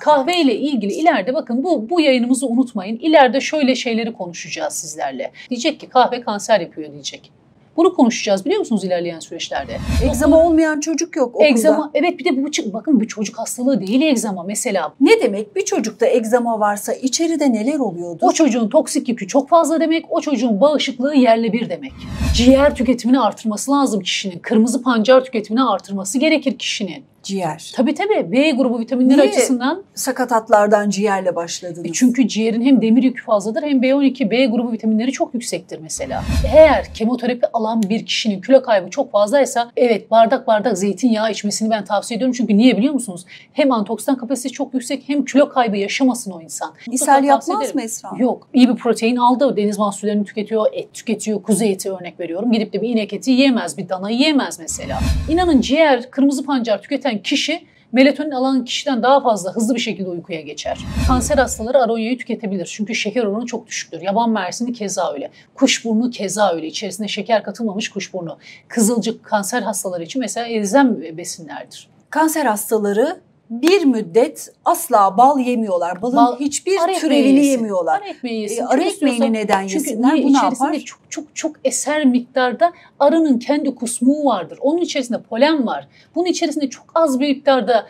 Kahve ile ilgili ileride bakın bu yayınımızı unutmayın. İleride şöyle şeyleri konuşacağız sizlerle. Diyecek ki kahve kanser yapıyor diyecek. Bunu konuşacağız biliyor musunuz ilerleyen süreçlerde. Egzama olmayan çocuk yok okulda. Egzama, evet, bir de bakın bir çocuk hastalığı değil egzama mesela. Ne demek bir çocukta egzama varsa içeride neler oluyordur? O çocuğun toksik yükü çok fazla demek, o çocuğun bağışıklığı yerle bir demek. Ciğer tüketimini artırması lazım kişinin. Kırmızı pancar tüketimini artırması gerekir kişinin. Ciğer. Tabii B grubu vitaminleri açısından. Sakatatlardan ciğerle başladınız? Çünkü ciğerin hem demir yükü fazladır hem B12, B grubu vitaminleri çok yüksektir mesela. Eğer kemoterapi alan bir kişinin kilo kaybı çok fazlaysa evet bardak zeytinyağı içmesini ben tavsiye ediyorum. Çünkü niye biliyor musunuz? Hem antioksidan kapasitesi çok yüksek hem kilo kaybı yaşamasın o insan. İshal yapmaz mı Esra? Yok. İyi bir protein aldı. Deniz mahsullerini tüketiyor, et tüketiyor, kuzu eti örnek veriyorum. Gidip de bir inek eti yiyemez, bir dana yiyemez mesela. İnanın ciğer, kırmızı pancar tüketen kişi melatonin alan kişiden daha fazla hızlı bir şekilde uykuya geçer. Kanser hastaları aronyayı tüketebilir. Çünkü şeker oranı çok düşüktür. Yaban mersini keza öyle. Kuşburnu keza öyle. İçerisine şeker katılmamış kuşburnu. Kızılcık kanser hastaları için mesela elzem besinlerdir. Kanser hastaları bir müddet asla bal yemiyorlar. Balın hiçbir türevini yemiyorlar. Arı ekmeği yesin. Arı ekmeğini neden yesinler? Çünkü bu ne içerisinde yapar? çok eser miktarda arının kendi kusmuğu vardır. Onun içerisinde polen var. Bunun içerisinde çok az bir miktarda,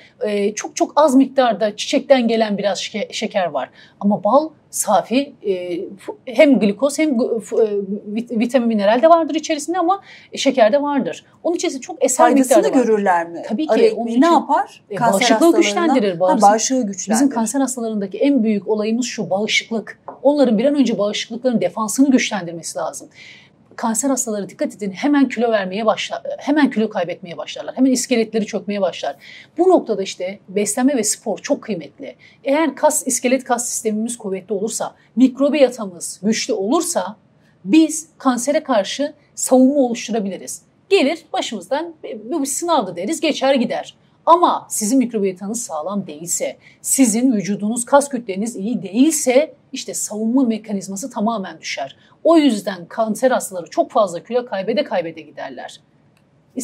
çok az miktarda çiçekten gelen biraz şeker var. Ama bal safi, hem glikoz hem vitamin mineral de vardır içerisinde ama şeker de vardır. Onun içerisinde çok eser miktarda var. Faydasını görürler mi? Tabii ki. Arı ekmeği ne yapar? Bağışıklığı güçlendirir. Bağışıklığı güçlendirir. Bizim kanser hastalarındaki en büyük olayımız şu: bağışıklık. Onların bir an önce bağışıklıkların defansını güçlendirmesi lazım. Kanser hastaları dikkat edin hemen kilo vermeye başlar, hemen kilo kaybetmeye başlarlar. Hemen iskeletleri çökmeye başlar. Bu noktada işte beslenme ve spor çok kıymetli. Eğer iskelet kas sistemimiz kuvvetli olursa, mikrobiyatamız güçlü olursa biz kansere karşı savunma oluşturabiliriz. Gelir başımızdan bu bir sınavdı deriz, geçer gider. Ama sizin mikrobiyotanız sağlam değilse, sizin vücudunuz, kas kütleniz iyi değilse işte savunma mekanizması tamamen düşer. O yüzden kanser hastaları çok fazla kilo kaybede giderler.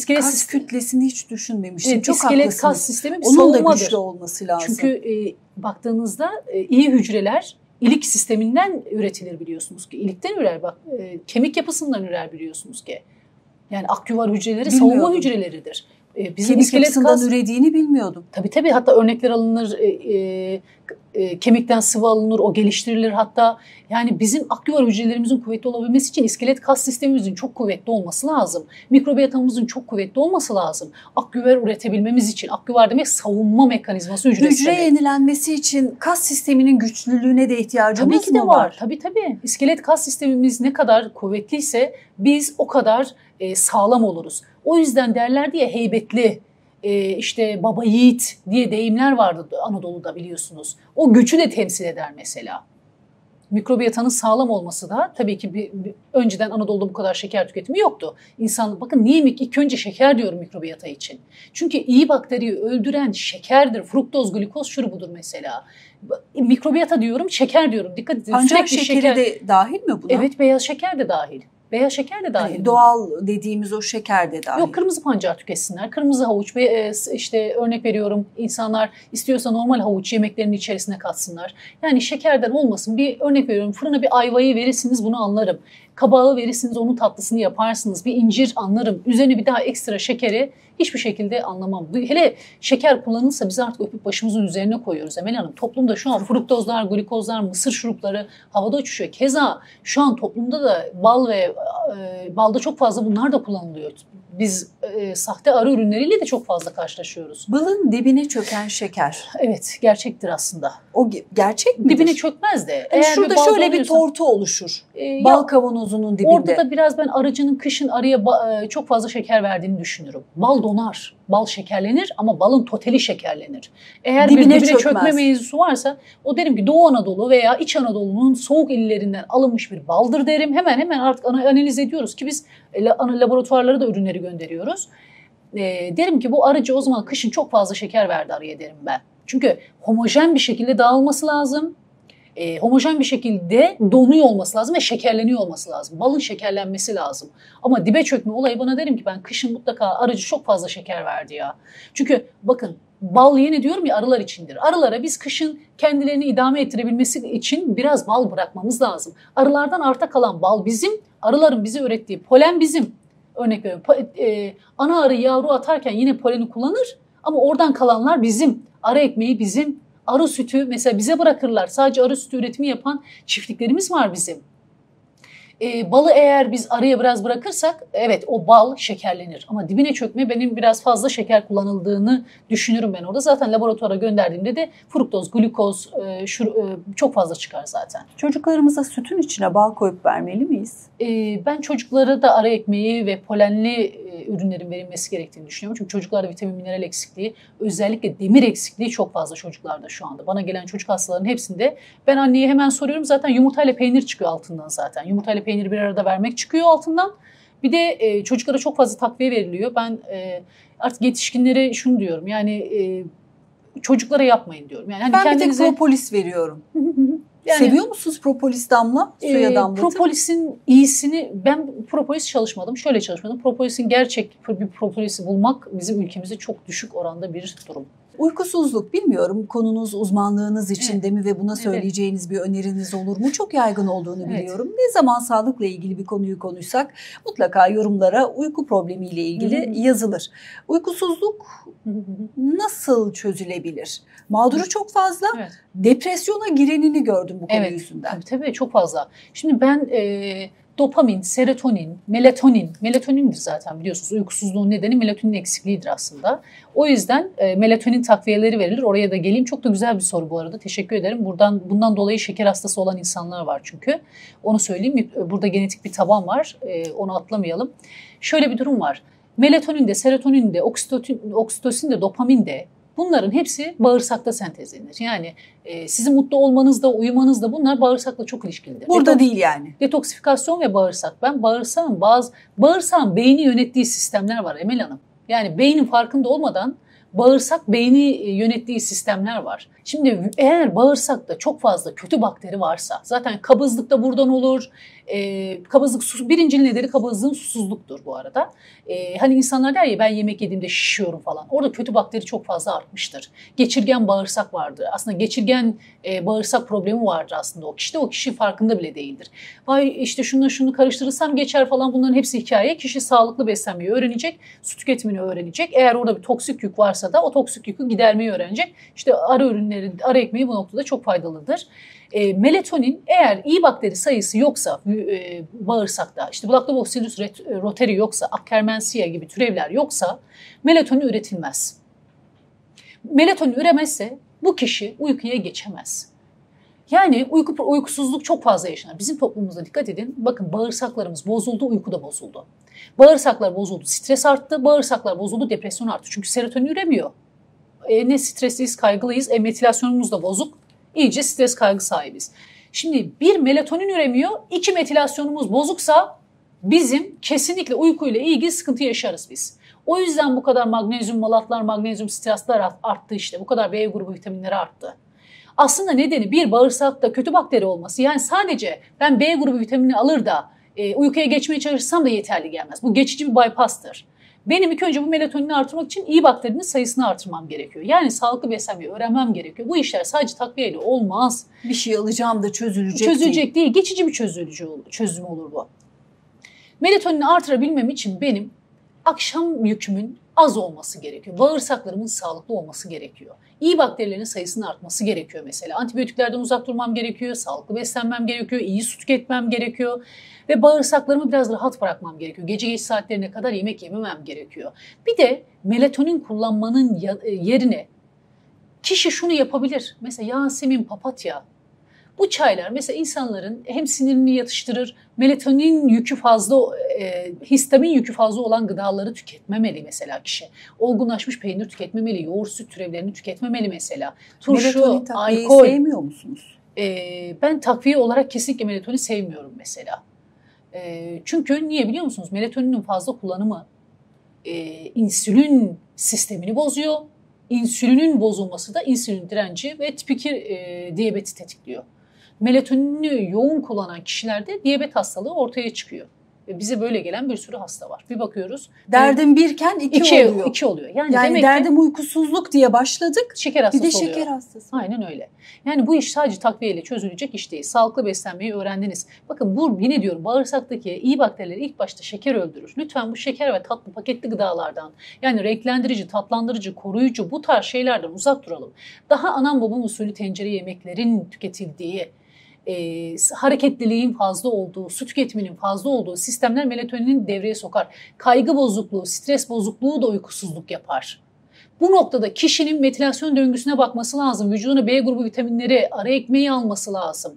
Kas kütlesini hiç düşünmemiştim. Evet, çok iskelet haklısınız. kas sistemi bir onun savunmadır. da güçlü olması lazım. Çünkü baktığınızda iyi hücreler ilik sisteminden üretilir biliyorsunuz ki. İlikten ürer, kemik yapısından ürer biliyorsunuz ki. Yani akyuvar hücreleri savunma hücreleridir. Bizim kemik yapısından ürediğini bilmiyordum. Tabii hatta örnekler alınır, kemikten sıvı alınır, o geliştirilir hatta. Yani bizim akyuvar hücrelerimizin kuvvetli olabilmesi için iskelet kas sistemimizin çok kuvvetli olması lazım. Mikrobiyotamızın çok kuvvetli olması lazım. Akyuvar üretebilmemiz için, akyuvar demek savunma mekanizması hücresi demek. Hücre yenilenmesi için kas sisteminin güçlülüğüne de ihtiyacımız tabii ki de var. Tabii. İskelet kas sistemimiz ne kadar kuvvetliyse biz o kadar sağlam oluruz. O yüzden derler diye heybetli, işte baba yiğit diye deyimler vardı Anadolu'da biliyorsunuz. O gücü de temsil eder mesela. Mikrobiyotanın sağlam olması da tabii ki önceden Anadolu'da bu kadar şeker tüketimi yoktu. Bakın niye ilk önce şeker diyorum mikrobiyota için. Çünkü iyi bakteriyi öldüren şekerdir. Fruktoz, glikoz şurubudur mesela. Mikrobiyota diyorum, şeker diyorum. Dikkat edin. Pancar şekeri de dahil mi buna? Evet, beyaz şeker de dahil. Beyaz şeker de dahil. Yani doğal dediğimiz o şeker de dahil. Yok, kırmızı pancar tüketsinler. Kırmızı havuç ve işte örnek veriyorum, insanlar istiyorsa normal havuç yemeklerinin içerisine katsınlar. Yani şekerden olmasın. Bir örnek veriyorum, fırına bir ayvayı verirsiniz, bunu anlarım. Kabağı verirsiniz, onun tatlısını yaparsınız. Bir incir anlarım. Üzerine bir daha ekstra şekeri hiçbir şekilde anlamam. Hele şeker kullanılsa biz artık öpüp başımızın üzerine koyuyoruz Emel Hanım. Toplumda şu an fruktozlar, glikozlar, mısır şurupları havada uçuşuyor. Keza şu an toplumda da bal ve balda çok fazla bunlar da kullanılıyor. Biz sahte arı ürünleriyle de çok fazla karşılaşıyoruz. Balın dibine çöken şeker. Evet, gerçektir aslında. O gerçek midir? Dibine çökmez de. Yani şurada şöyle bir tortu oluşur. Bal kavanozunun dibinde. Orada da biraz ben arıcının kışın arıya çok fazla şeker verdiğini düşünürüm. Bal donar, bal şekerlenir ama balın totali şekerlenir. Eğer dibine çökme mevzusu varsa o derim ki Doğu Anadolu veya İç Anadolu'nun soğuk illerinden alınmış bir baldır derim. Hemen artık analiz ediyoruz ki biz laboratuvarlara da ürünleri gönderiyoruz. Derim ki bu arıcı o zaman kışın çok fazla şeker verdi arıya derim ben. Çünkü homojen bir şekilde dağılması lazım. Homojen bir şekilde donuyor olması lazım ve şekerleniyor olması lazım. Balın şekerlenmesi lazım. Ama dibe çökme olayı, bana derim ki ben kışın mutlaka arıcı çok fazla şeker verdi ya. Çünkü bakın Bal yine diyorum ya arılar içindir. Arılara biz kışın kendilerini idame ettirebilmesi için biraz bal bırakmamız lazım. Arılardan arta kalan bal bizim, arıların bize ürettiği polen bizim. Örnek veriyorum, ana arı yavru atarken yine poleni kullanır ama oradan kalanlar bizim. Arı ekmeği bizim, arı sütü mesela bize bırakırlar. Sadece arı sütü üretimi yapan çiftliklerimiz var bizim. Balı eğer biz araya biraz bırakırsak evet o bal şekerlenir. Ama dibine çökme benim biraz fazla şeker kullanıldığını düşünürüm ben orada. Zaten laboratuvara gönderdiğimde de fruktoz, glukoz çok fazla çıkar zaten. Çocuklarımıza sütün içine bal koyup vermeli miyiz? Ben çocuklara da ara ekmeği ve polenli ürünlerin verilmesi gerektiğini düşünüyorum. Çünkü çocuklarda vitamin, mineral eksikliği, özellikle demir eksikliği çok fazla çocuklarda şu anda. Bana gelen çocuk hastalarının hepsinde ben anneye hemen soruyorum. Zaten yumurtayla peynir çıkıyor altından zaten. Yumurtayla peyniri bir arada vermek çıkıyor altından. Bir de çocuklara çok fazla takviye veriliyor. Ben artık yetişkinlere şunu diyorum. Yani çocuklara yapmayın diyorum. Yani hani ben kendinize... bir tek propolis veriyorum. Yani, seviyor musunuz propolis damla? Suya damlatıp. Propolisin iyisini ben propolis çalışmadım. Şöyle çalışmadım. Propolisin gerçek bir propolisi bulmak bizim ülkemizde çok düşük oranda bir durum. Uykusuzluk bilmiyorum konunuz uzmanlığınız içinde mi ve buna söyleyeceğiniz bir öneriniz olur mu? Çok yaygın olduğunu biliyorum. Ne zaman sağlıkla ilgili bir konuyu konuşsak mutlaka yorumlara uyku problemiyle ilgili yazılır. Uykusuzluk nasıl çözülebilir? Mağduru çok fazla. Depresyona girenini gördüm bu konu yüzünden. Tabii çok fazla. Şimdi ben dopamin, serotonin, melatonindir zaten biliyorsunuz. Uykusuzluğun nedeni melatonin eksikliğidir aslında. O yüzden melatonin takviyeleri verilir. Oraya da geleyim. Çok da güzel bir soru bu arada. Teşekkür ederim. Bundan dolayı şeker hastası olan insanlar var çünkü. Onu söyleyeyim. Burada genetik bir taban var. Onu atlamayalım. Şöyle bir durum var. Melatonin de, serotonin de, oksitosin de, dopamin de bunların hepsi bağırsakta sentezlenir. Yani sizin mutlu olmanız da, uyumanız da bunlar bağırsakla çok ilişkilidir. Burada değil yani. Detoksifikasyon ve bağırsak. Ben bağırsağın beyni yönettiği sistemler var Emel Hanım. Yani beynin farkında olmadan bağırsak beyni yönettiği sistemler var. Şimdi eğer bağırsakta çok fazla kötü bakteri varsa zaten kabızlık da buradan olur. Kabızlık birinci nedeni kabızlığın susuzluktur bu arada. Hani insanlar der ya ben yemek yediğimde şişiyorum falan. Orada kötü bakteri çok fazla artmıştır. Geçirgen bağırsak vardır. Aslında geçirgen bağırsak problemi vardır aslında o kişide. O kişi farkında bile değildir. Vay işte şunu karıştırırsam geçer falan bunların hepsi hikaye. Kişi sağlıklı beslenmeyi öğrenecek. Su tüketimini öğrenecek. Eğer orada bir toksik yük varsa da o toksik yükü gidermeyi öğrenecek. İşte arı ekmeği bu noktada çok faydalıdır. Melatonin eğer iyi bakteri sayısı yoksa bağırsakta işte Lactobacillus reuteri yoksa Akkermansia gibi türevler yoksa melatonin üretilmez. Melatonin üremezse bu kişi uykuya geçemez. Yani uykusuzluk çok fazla yaşanır. Bizim toplumumuzda dikkat edin. Bakın bağırsaklarımız bozuldu, uyku da bozuldu. Bağırsaklar bozuldu, stres arttı. Bağırsaklar bozuldu, depresyon arttı. Çünkü serotonin üremiyor. Ne stresliyiz, kaygılıyız, metilasyonumuz da bozuk. İyice stres kaygı sahibiz. Şimdi bir melatonin üremiyor, 2 metilasyonumuz bozuksa bizim kesinlikle uykuyla ilgili sıkıntı yaşarız biz. O yüzden bu kadar magnezyum malatlar, magnezyum sitrazlar arttı işte. Bu kadar B grubu vitaminleri arttı. Aslında nedeni bir bağırsakta kötü bakteri olması. Yani sadece ben B grubu vitamini alır da uykuya geçmeye çalışsam da yeterli gelmez. Bu geçici bir bypass'tır. Benim ilk önce bu melatonini artırmak için iyi bakterinin sayısını artırmam gerekiyor. Yani sağlıklı beslenmeyi öğrenmem gerekiyor. Bu işler sadece takviyeyle olmaz. Bir şey alacağım da çözülecek değil. Geçici bir çözüm olur bu. Melatonini artırabilmem için benim akşam yükümün az olması gerekiyor. Bağırsaklarımın sağlıklı olması gerekiyor. İyi bakterilerin sayısının artması gerekiyor mesela. Antibiyotiklerden uzak durmam gerekiyor. Sağlıklı beslenmem gerekiyor. İyi su tüketmem gerekiyor. Ve bağırsaklarımı biraz rahat bırakmam gerekiyor. Gece geç saatlerine kadar yemek yememem gerekiyor. Bir de melatonin kullanmanın yerine kişi şunu yapabilir. Mesela Yasemin, papatya. Bu çaylar mesela insanların hem sinirini yatıştırır, melatonin yükü fazla, histamin yükü fazla olan gıdaları tüketmemeli mesela kişi. Olgunlaşmış peynir tüketmemeli, yoğurt süt türevlerini tüketmemeli mesela. Turşu, alkol. Sevmiyor musunuz? Ben takviye olarak kesinlikle melatonin sevmiyorum mesela. Çünkü niye biliyor musunuz? Melatoninin fazla kullanımı insülin sistemini bozuyor. İnsülinin bozulması da insülin direnci ve tip 2 diyabeti tetikliyor. Melatonini yoğun kullanan kişilerde diyabet hastalığı ortaya çıkıyor. Bize böyle gelen bir sürü hasta var. Bir bakıyoruz. Derdim birken iki oluyor. İki oluyor. Yani demek derdim uykusuzluk diye başladık. Şeker hastası bir de oluyor. Şeker hastası. Aynen öyle. Yani bu iş sadece takviyeyle çözülecek iş değil. Sağlıklı beslenmeyi öğrendiniz. Bakın bu yine diyorum bağırsaktaki iyi bakterileri ilk başta şeker öldürür. Lütfen bu şeker ve tatlı paketli gıdalardan yani renklendirici, tatlandırıcı, koruyucu bu tarz şeylerden uzak duralım. Daha anam babam usulü tencere yemeklerin tüketildiği, hareketliliğin fazla olduğu, su tüketiminin fazla olduğu sistemler melatoninin devreye sokar. Kaygı bozukluğu, stres bozukluğu da uykusuzluk yapar. Bu noktada kişinin metilasyon döngüsüne bakması lazım. Vücuduna B grubu vitaminleri, ara ekmeği alması lazım.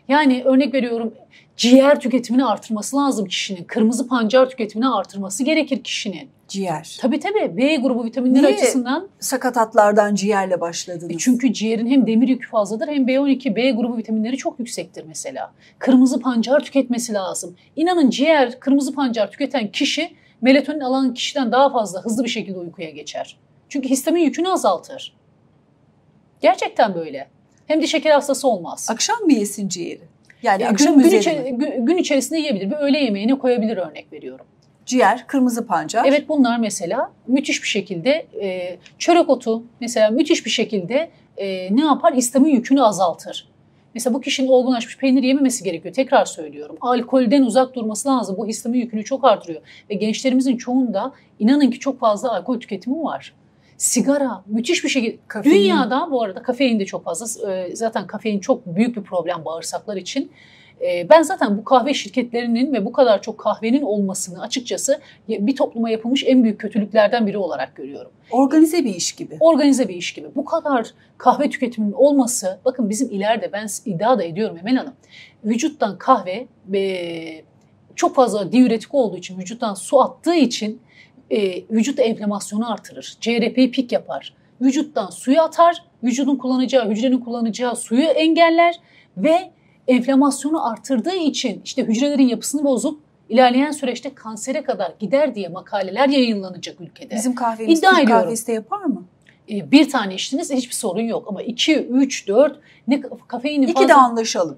Yani örnek veriyorum ciğer tüketimini artırması lazım kişinin. Kırmızı pancar tüketimini artırması gerekir kişinin. Ciğer. Tabii B grubu vitaminleri açısından. Sakatatlardan ciğerle başladınız? Çünkü ciğerin hem demir yükü fazladır hem B12, B grubu vitaminleri çok yüksektir mesela. Kırmızı pancar tüketmesi lazım. İnanın ciğer, kırmızı pancar tüketen kişi melatonin alan kişiden daha fazla hızlı bir şekilde uykuya geçer. Çünkü histamin yükünü azaltır. Gerçekten böyle. Hem de şeker hastası olmaz. Akşam mı yesin ciğeri? Yani akşam gün içerisinde yiyebilir. Bir öğle yemeğine koyabilir örnek veriyorum. Ciğer, kırmızı pancar. Evet bunlar mesela müthiş bir şekilde çörek otu mesela müthiş bir şekilde ne yapar? Histamin yükünü azaltır. Mesela bu kişinin olgunlaşmış peynir yememesi gerekiyor. Tekrar söylüyorum. Alkolden uzak durması lazım. Bu histamin yükünü çok artırıyor. Ve gençlerimizin çoğunda inanın ki çok fazla alkol tüketimi var. Sigara müthiş bir şekilde. Kafein. Dünyada bu arada kafein de çok fazla. Zaten kafein çok büyük bir problem bağırsaklar için. Ben zaten bu kahve şirketlerinin ve bu kadar çok kahvenin olmasını açıkçası bir topluma yapılmış en büyük kötülüklerden biri olarak görüyorum. Organize bir iş gibi. Organize bir iş gibi. Bu kadar kahve tüketiminin olması, bakın bizim ileride ben iddia da ediyorum Emel Hanım, vücuttan kahve çok fazla diüretik olduğu için, vücuttan su attığı için vücut enflamasyonu artırır. CRP'yi pik yapar. Vücuttan suyu atar, hücrenin kullanacağı suyu engeller ve enflamasyonu artırdığı için işte hücrelerin yapısını bozup ilerleyen süreçte kansere kadar gider diye makaleler yayınlanacak ülkede. Bizim kahvemiz Türk kahvesi de yapar mı? Bir tane içtiniz hiçbir sorun yok ama 2, 3, 4 ne kafeinin fazla. 2 de anlaşalım.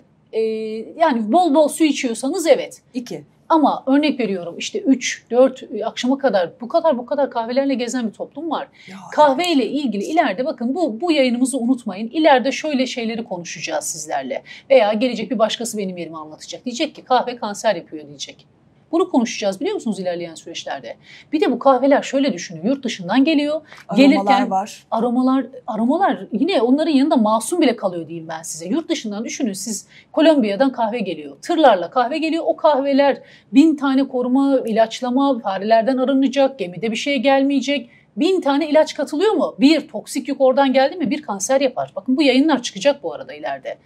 Yani bol bol su içiyorsanız evet. 2. Ama örnek veriyorum işte 3, 4 akşama kadar bu kadar kahvelerle gezen bir toplum var. Kahveyle ilgili ileride bakın bu yayınımızı unutmayın. İleride şöyle şeyleri konuşacağız sizlerle. Veya gelecek bir başkası benim yerime anlatacak. Diyecek ki kahve kanser yapıyor diyecek. Bunu konuşacağız biliyor musunuz ilerleyen süreçlerde. Bir de bu kahveler şöyle düşünün yurt dışından geliyor. Aromalar var. Aromalar yine onların yanında masum bile kalıyor diyeyim ben size. Yurt dışından düşünün siz Kolombiya'dan kahve geliyor. Tırlarla kahve geliyor. O kahveler 1000 tane koruma, ilaçlama, farelerden arınacak, gemide bir şey gelmeyecek. 1000 tane ilaç katılıyor mu? Bir toksik yük oradan geldi mi bir kanser yapar. Bakın bu yayınlar çıkacak bu arada ileride.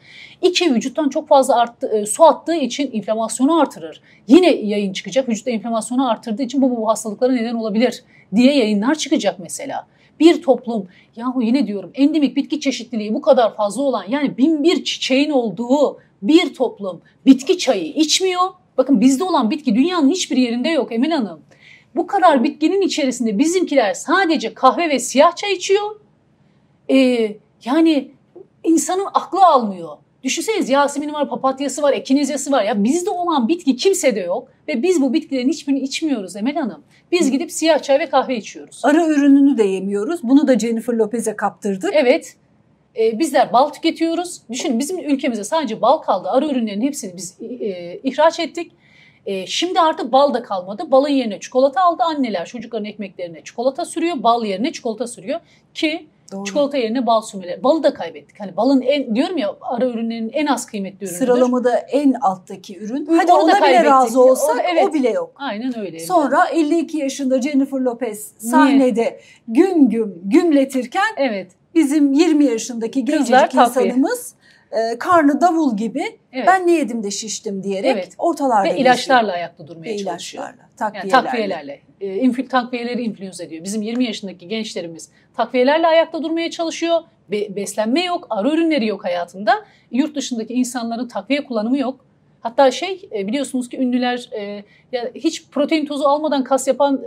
2 vücuttan çok fazla su attığı için inflamasyonu artırır. Yine yayın çıkacak. Vücutta inflamasyonu artırdığı için bu hastalıklara neden olabilir diye yayınlar çıkacak mesela. Bir toplum yahu yine diyorum endemik bitki çeşitliliği bu kadar fazla olan yani 1001 çiçeğin olduğu bir toplum bitki çayı içmiyor. Bakın bizde olan bitki dünyanın hiçbir yerinde yok Emine Hanım. Bu kadar bitkinin içerisinde bizimkiler sadece kahve ve siyah çay içiyor. Yani insanın aklı almıyor. Düşünseniz Yasemin'i var, papatyası var, ekinizyası var. Ya bizde olan bitki kimsede yok. Ve biz bu bitkilerin hiçbirini içmiyoruz Emel Hanım. Biz gidip siyah çay ve kahve içiyoruz. Ara ürününü de yemiyoruz. Bunu da Jennifer Lopez'e kaptırdık. Evet. Bizler bal tüketiyoruz. Düşünün bizim ülkemizde sadece bal kaldı. Ara ürünlerin hepsini biz ihraç ettik. Şimdi artık bal da kalmadı. Balın yerine çikolata aldı. Anneler çocukların ekmeklerine çikolata sürüyor. Bal yerine çikolata sürüyor. Ki doğru. Çikolata yerine bal sürmeleri. Balı da kaybettik. Hani balın diyorum ya ara ürünlerin en az kıymetli ürünüdür. Sıralamada en alttaki ürün. Hadi ona bile razı olsak o bile yok. Aynen öyle. Sonra 52 yaşında Jennifer Lopez sahnede güm güm gümletirken bizim 20 yaşındaki gencecik insanımız karnı davul gibi ben ne yedim de şiştim diyerek ortalarda ve ilaçlarla ayakta durmaya çalışıyor. Takviyelerle. Takviyeleri influence ediyor. Bizim 20 yaşındaki gençlerimiz takviyelerle ayakta durmaya çalışıyor. Beslenme yok, ara ürünleri yok hayatında. Yurt dışındaki insanların takviye kullanımı yok. Hatta biliyorsunuz ki ünlüler hiç protein tozu almadan kas yapan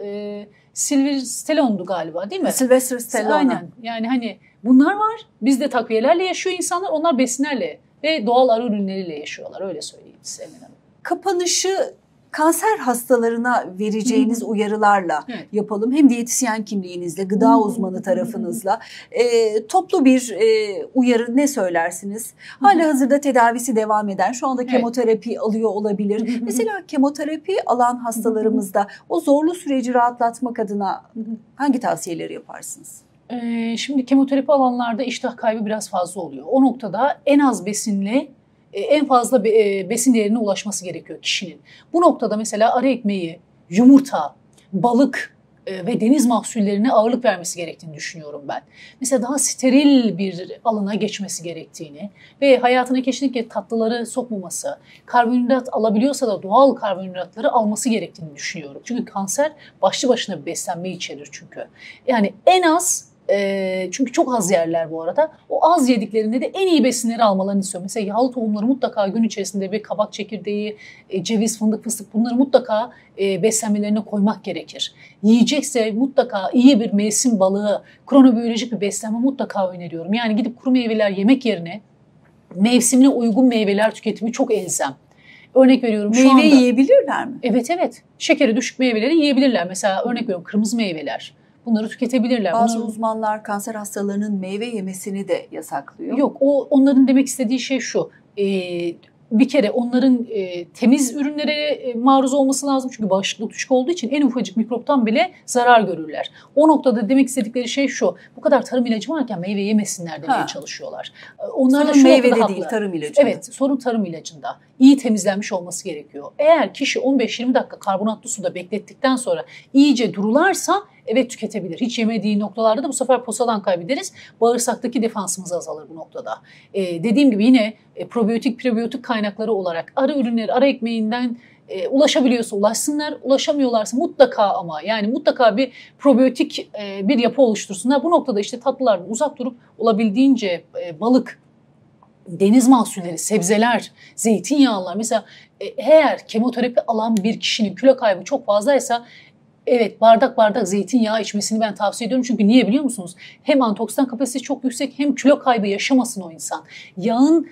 Sylvester Stallone'du galiba değil mi? Sylvester Stallone. Aynen. Yani hani bunlar var. Bizde takviyelerle yaşıyor insanlar. Onlar besinlerle ve doğal ara ürünleriyle yaşıyorlar. Öyle söyleyeyim size Emine Hanım. Kapanışı Kanser hastalarına vereceğiniz uyarılarla yapalım. Hem diyetisyen kimliğinizle, gıda uzmanı tarafınızla toplu bir uyarı ne söylersiniz? Halihazırda tedavisi devam eden, şu anda kemoterapi alıyor olabilir. Mesela kemoterapi alan hastalarımızda o zorlu süreci rahatlatmak adına hangi tavsiyeleri yaparsınız? Şimdi kemoterapi alanlarda iştah kaybı biraz fazla oluyor. O noktada en az besinle en fazla besin değerine ulaşması gerekiyor kişinin. Bu noktada mesela ara ekmeği, yumurta, balık ve deniz mahsullerine ağırlık vermesi gerektiğini düşünüyorum ben. Mesela daha steril bir alana geçmesi gerektiğini ve hayatına kesinlikle tatlıları sokmaması, karbonhidrat alabiliyorsa da doğal karbonhidratları alması gerektiğini düşünüyorum. Çünkü kanser başlı başına bir beslenme içerir çünkü. Yani en az, çünkü çok az yerler bu arada. O az yediklerinde de en iyi besinleri almalarını istiyorum. Mesela yağlı tohumları mutlaka gün içerisinde bir kabak çekirdeği, ceviz, fındık, fıstık bunları mutlaka beslenmelerine koymak gerekir. Yiyecekse mutlaka iyi bir mevsim balığı, kronobiyolojik bir beslenme mutlaka öneriyorum. Yani gidip kuru meyveler yemek yerine mevsimine uygun meyveler tüketimi çok elzem. Örnek veriyorum şu anda. Meyve yiyebilirler mi? Evet. Şekeri düşük meyveleri yiyebilirler. Mesela örnek veriyorum kırmızı meyveler. Bunları tüketebilirler. Bazı uzmanlar kanser hastalarının meyve yemesini de yasaklıyor. Yok, onların demek istediği şey şu. Bir kere onların temiz ürünlere maruz olması lazım. Çünkü bağışıklık düşük olduğu için en ufacık mikroptan bile zarar görürler. O noktada demek istedikleri şey şu. Bu kadar tarım ilacı varken meyve yemesinler demeye çalışıyorlar. Onlar sorun meyvede değil, tarım ilacında. Evet, sorun tarım ilacında. İyi temizlenmiş olması gerekiyor. Eğer kişi 15-20 dakika karbonatlı suda beklettikten sonra iyice durularsa evet tüketebilir. Hiç yemediği noktalarda da bu sefer posadan kaybederiz. Bağırsaktaki defansımız azalır bu noktada. Dediğim gibi yine probiyotik, prebiyotik kaynakları olarak ara ürünleri, ara ekmeğinden ulaşabiliyorsa ulaşsınlar. Ulaşamıyorlarsa mutlaka bir probiyotik bir yapı oluştursunlar. Bu noktada işte tatlılardan uzak durup olabildiğince balık, deniz mahsulleri, sebzeler, zeytinyağlar. Mesela eğer kemoterapi alan bir kişinin kilo kaybı çok fazlaysa evet bardak zeytinyağı içmesini ben tavsiye ediyorum. Çünkü niye biliyor musunuz? Hem antioksidan kapasitesi çok yüksek hem kilo kaybı yaşamasın o insan. Yağın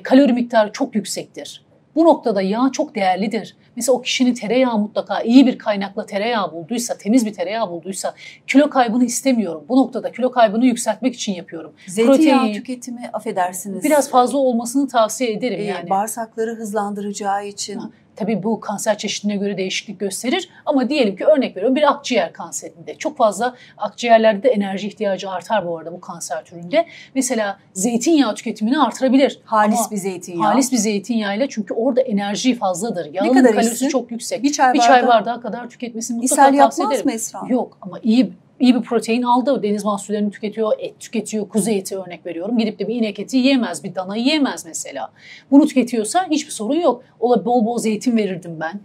kalori miktarı çok yüksektir. Bu noktada yağ çok değerlidir. Mesela o kişinin tereyağı mutlaka iyi bir kaynakla tereyağı bulduysa, temiz bir tereyağı bulduysa kilo kaybını istemiyorum. Bu noktada kilo kaybını yükseltmek için yapıyorum. Zeytinyağı tüketimi affedersiniz. Biraz fazla olmasını tavsiye ederim yani. Bağırsakları hızlandıracağı için. Tabii bu kanser çeşidine göre değişiklik gösterir ama diyelim ki örnek veriyorum bir akciğer kanserinde. Çok fazla akciğerlerde de enerji ihtiyacı artar bu arada bu kanser türünde. Mesela zeytinyağı tüketimini artırabilir. Halis bir zeytinyağı. Halis bir zeytinyağıyla çünkü orada enerji fazladır. Yağın kalorisi çok yüksek. Bir çay bardağı kadar tüketmesini mutlaka tavsiye ederim. İshal yapmaz mı Esra? Yok ama iyi bir protein aldı. Deniz mahsullerini tüketiyor, et tüketiyor, kuzu eti örnek veriyorum. Gidip de bir inek eti yiyemez, bir dana yiyemez mesela. Bunu tüketiyorsa hiçbir sorun yok. Bol bol zeytin verirdim ben.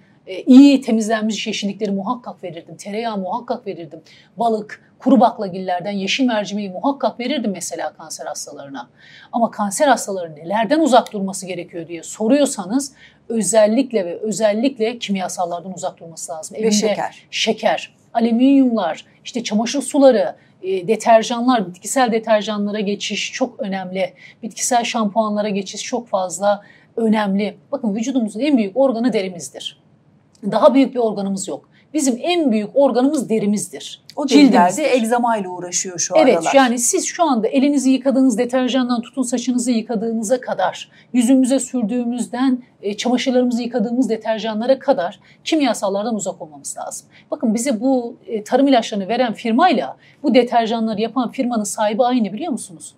İyi temizlenmiş yeşillikleri muhakkak verirdim. Tereyağı muhakkak verirdim. Balık, kuru baklagillerden yeşil mercimeği muhakkak verirdim mesela kanser hastalarına. Ama kanser hastaları nelerden uzak durması gerekiyor diye soruyorsanız özellikle kimyasallardan uzak durması lazım. Ve şeker, alüminyumlar, işte çamaşır suları, deterjanlar, bitkisel deterjanlara geçiş çok önemli. Bitkisel şampuanlara geçiş çok fazla önemli. Bakın vücudumuzun en büyük organı derimizdir. Daha büyük bir organımız yok. Bizim en büyük organımız derimizdir. O derilerde egzamayla uğraşıyor şu aralar. Evet, yani siz şu anda elinizi yıkadığınız deterjandan tutun saçınızı yıkadığınıza kadar, yüzümüze sürdüğümüzden çamaşırlarımızı yıkadığımız deterjanlara kadar kimyasallardan uzak olmamız lazım. Bakın bize bu tarım ilaçlarını veren firmayla bu deterjanları yapan firmanın sahibi aynı biliyor musunuz?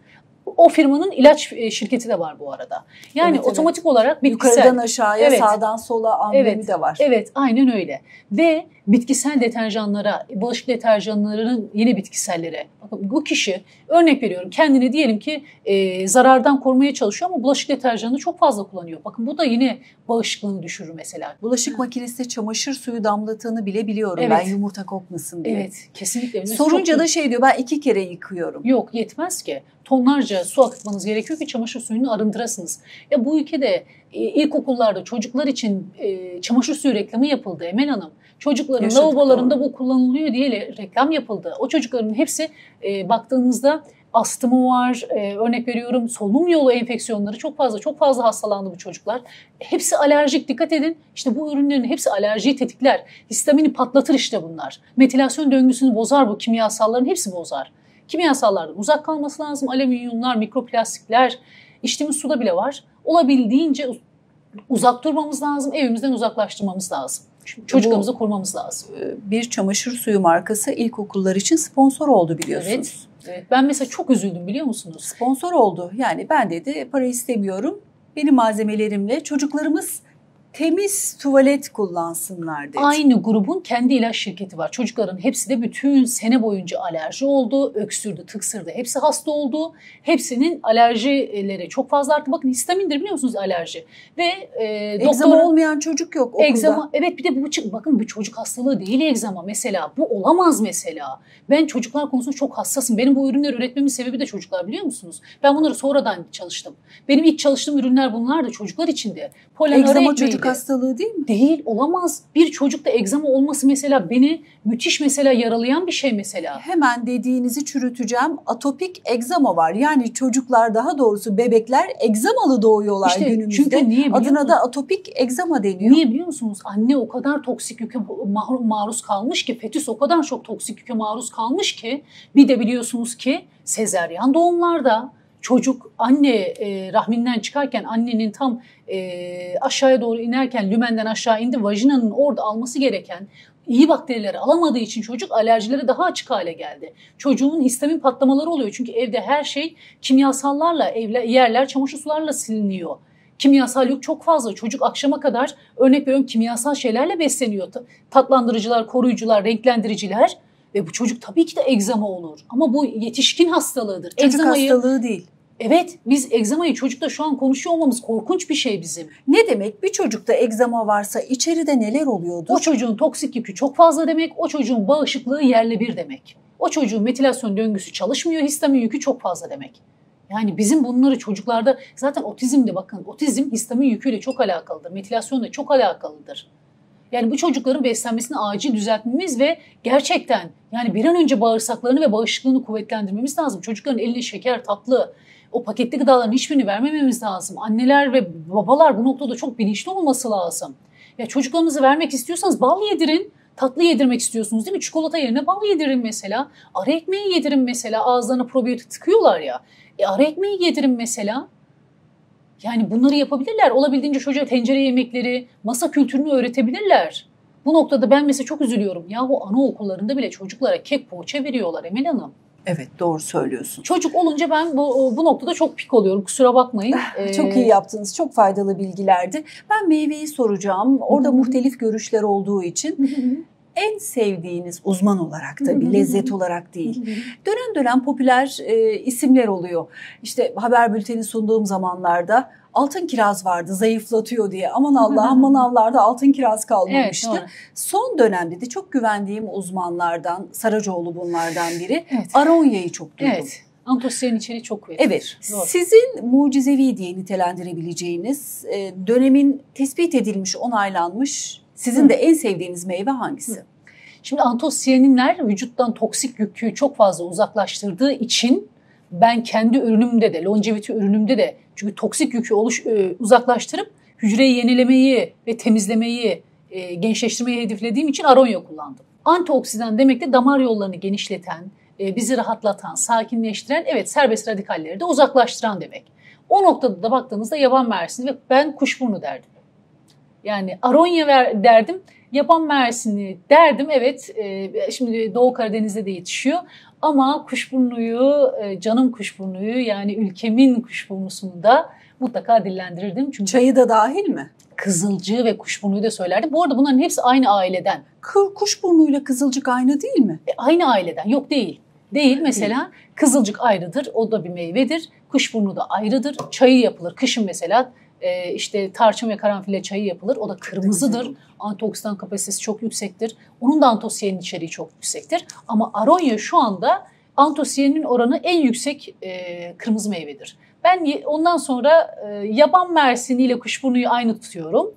O firmanın ilaç şirketi de var bu arada. Yani otomatik olarak bitkisel. Yukarıdan aşağıya, sağdan sola amblemi de var. Evet, aynen öyle. Ve bitkisel deterjanlara, bulaşık deterjanlarının yine bitkisellere. Bakın bu kişi örnek veriyorum kendini diyelim ki zarardan korumaya çalışıyor ama bulaşık deterjanını çok fazla kullanıyor. Bakın bu da yine bağışıklığını düşürür mesela. Bulaşık makinesinde çamaşır suyu damlattığını bile biliyorum ben yumurta kokmasın diye. Evet, kesinlikle. Sorunca da diyor ben 2 kere yıkıyorum. Yok yetmez ki. Tonlarca su akıtmanız gerekiyor ki çamaşır suyunu arındırasınız. Ya bu ülkede ilkokullarda çocuklar için çamaşır suyu reklamı yapıldı Emel Hanım. Çocukların lavabolarında bu kullanılıyor diye reklam yapıldı. O çocukların hepsi baktığınızda astımı var, örnek veriyorum solunum yolu enfeksiyonları çok fazla hastalandı bu çocuklar. Hepsi alerjik, dikkat edin. İşte bu ürünlerin hepsi alerjiyi tetikler. Histamini patlatır işte bunlar. Metilasyon döngüsünü bozar bu kimyasalların hepsi bozar. Kimyasallardan uzak kalması lazım. Alüminyumlar, mikroplastikler, içtiğimiz suda bile var. Olabildiğince uzak durmamız lazım, evimizden uzaklaştırmamız lazım. Çocuklarımızı korumamız lazım. Bir çamaşır suyu markası ilkokullar için sponsor oldu biliyorsunuz. Evet. Evet, ben mesela çok üzüldüm biliyor musunuz? Sponsor oldu. Yani ben dedi para istemiyorum. Benim malzemelerimle çocuklarımız temiz tuvalet kullansınlar dedi. Aynı grubun kendi ilaç şirketi var. Çocukların hepsi de bütün sene boyunca alerji oldu, öksürdü, tıksırdı. Hepsi hasta oldu. Hepsinin alerjileri çok fazla arttı. Bakın histamindir biliyor musunuz alerji? Ve egzama olmayan çocuk yok okulda. Egzama, evet bir de bakın bir çocuk hastalığı değil egzama mesela. Bu olamaz mesela. Ben çocuklar konusunda çok hassasım. Benim bu ürünleri üretmemin sebebi de çocuklar biliyor musunuz? Ben bunları sonradan çalıştım. Benim ilk çalıştığım ürünler bunlar da çocuklar içindi. Egzama çocuk hastalığı değil mi? Değil, olamaz. Bir çocukta egzama olması mesela beni müthiş mesela yaralayan bir şey mesela. Hemen dediğinizi çürüteceğim. Atopik egzama var. Yani çocuklar daha doğrusu bebekler egzamalı doğuyorlar işte, günümüzde. Çünkü niye adına da atopik egzama deniyor. Niye biliyor musunuz? Anne o kadar toksik yüke maruz kalmış ki, fetüs o kadar çok toksik yüke maruz kalmış ki, bir de biliyorsunuz ki sezaryen doğumlarda çocuk anne rahminden çıkarken annenin tam aşağıya doğru inerken lümenden aşağı indi, vajinanın orada alması gereken iyi bakterileri alamadığı için çocuk alerjilere daha açık hale geldi. Çocuğun histamin patlamaları oluyor çünkü evde her şey kimyasallarla, yerler çamaşır sularla siliniyor. Kimyasal yok çok fazla. Çocuk akşama kadar örnek veriyorum kimyasal şeylerle besleniyor. Tatlandırıcılar, koruyucular, renklendiriciler ve bu çocuk tabii ki de egzama olur. Ama bu yetişkin hastalığıdır. Çocuk hastalığı değil. Evet, biz egzamayı çocukla şu an konuşuyor olmamız korkunç bir şey bizim. Ne demek? Bir çocukta egzama varsa içeride neler oluyordur? O çocuğun toksik yükü çok fazla demek, o çocuğun bağışıklığı yerle bir demek. O çocuğun metilasyon döngüsü çalışmıyor, histamin yükü çok fazla demek. Yani bizim bunları çocuklarda zaten otizmde bakın, otizm histamin yüküyle çok alakalıdır, metilasyonla çok alakalıdır. Yani bu çocukların beslenmesini acil düzeltmemiz ve gerçekten yani bir an önce bağırsaklarını ve bağışıklığını kuvvetlendirmemiz lazım. Çocukların eline şeker, tatlı, o paketli gıdaların hiçbirini vermememiz lazım. Anneler ve babalar bu noktada çok bilinçli olması lazım. Ya çocuklarınızı vermek istiyorsanız bal yedirin. Tatlı yedirmek istiyorsunuz değil mi? Çikolata yerine bal yedirin mesela. Arı ekmeği yedirin mesela. Ağızlarına probiyotik tıkıyorlar ya. Arı ekmeği yedirin mesela. Yani bunları yapabilirler. Olabildiğince çocuğa tencere yemekleri, masa kültürünü öğretebilirler. Bu noktada ben mesela çok üzülüyorum. Yahu anaokullarında bile çocuklara kek poğaça veriyorlar Emel Hanım. Evet doğru söylüyorsun. Çocuk olunca ben bu noktada çok pik oluyorum. Kusura bakmayın. Çok iyi yaptınız. Çok faydalı bilgilerdi. Ben meyveyi soracağım. Orada muhtelif görüşler olduğu için. En sevdiğiniz uzman olarak tabii lezzet olarak değil. Dönem dönem popüler isimler oluyor. İşte haber bülteni sunduğum zamanlarda altın kiraz vardı zayıflatıyor diye. Aman Allah manavlarda altın kiraz kalmamıştı. Evet, son dönemde de çok güvendiğim uzmanlardan Saracoğlu bunlardan biri. Evet. Aronya'yı çok duydum. Evet. Antosiyenin içeriği çok kuvvetli. Evet. Doğru. Sizin mucizevi diye nitelendirebileceğiniz dönemin tespit edilmiş, onaylanmış sizin de en sevdiğiniz meyve hangisi? Şimdi antosiyaninler vücuttan toksik yükü çok fazla uzaklaştırdığı için ben kendi ürünümde de, longevity ürünümde de çünkü toksik yükü uzaklaştırıp hücreyi yenilemeyi ve temizlemeyi, gençleştirmeyi hedeflediğim için aronya kullandım. Antioksidan demek de damar yollarını genişleten, bizi rahatlatan, sakinleştiren, evet serbest radikalleri de uzaklaştıran demek. O noktada da baktığımızda yaban mersini ve ben kuşburnu derdim. Yani aronya derdim, yaban mersini derdim. Evet, şimdi Doğu Karadeniz'de de yetişiyor. Ama kuşburnuyu, canım kuşburnuyu yani ülkemin kuşburnusunu da mutlaka dillendirirdim. Çünkü çayı da dahil mi? Kızılcığı ve kuşburnuyu da söylerdim. Bu arada bunların hepsi aynı aileden. Kuşburnuyla kızılcık aynı değil mi? Aynı aileden. Yok değil. Değil mesela kızılcık ayrıdır. O da bir meyvedir. Kuşburnu da ayrıdır. Çayı yapılır. Kışın mesela işte tarçın ve karanfille çayı yapılır. O da kırmızıdır. Antioksidan kapasitesi çok yüksektir. Onun da antosiyanin içeriği çok yüksektir. Ama aronya şu anda antosiyanin oranı en yüksek kırmızı meyvedir. Ben ondan sonra yaban mersiniyle kuşburnuyu aynı tutuyorum.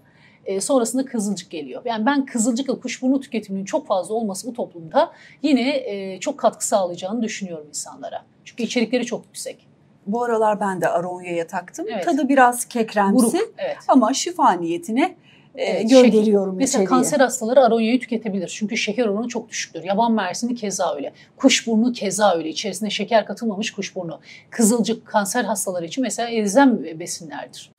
Sonrasında kızılcık geliyor. Yani ben kızılcıkla kuşburnu tüketiminin çok fazla olması bu toplumda yine çok katkı sağlayacağını düşünüyorum insanlara. Çünkü içerikleri çok yüksek. Bu aralar ben de aronyaya taktım. Evet. Tadı biraz kekremsi Buruk, evet. ama şifa niyetine Evet, gönderiyorum mesela içeriye. kanser hastaları aronyayı tüketebilir. Çünkü şeker oranı çok düşüktür. Yaban mersini keza öyle. Kuşburnu keza öyle. İçerisine şeker katılmamış kuşburnu. Kızılcık kanser hastaları için mesela elzem besinlerdir.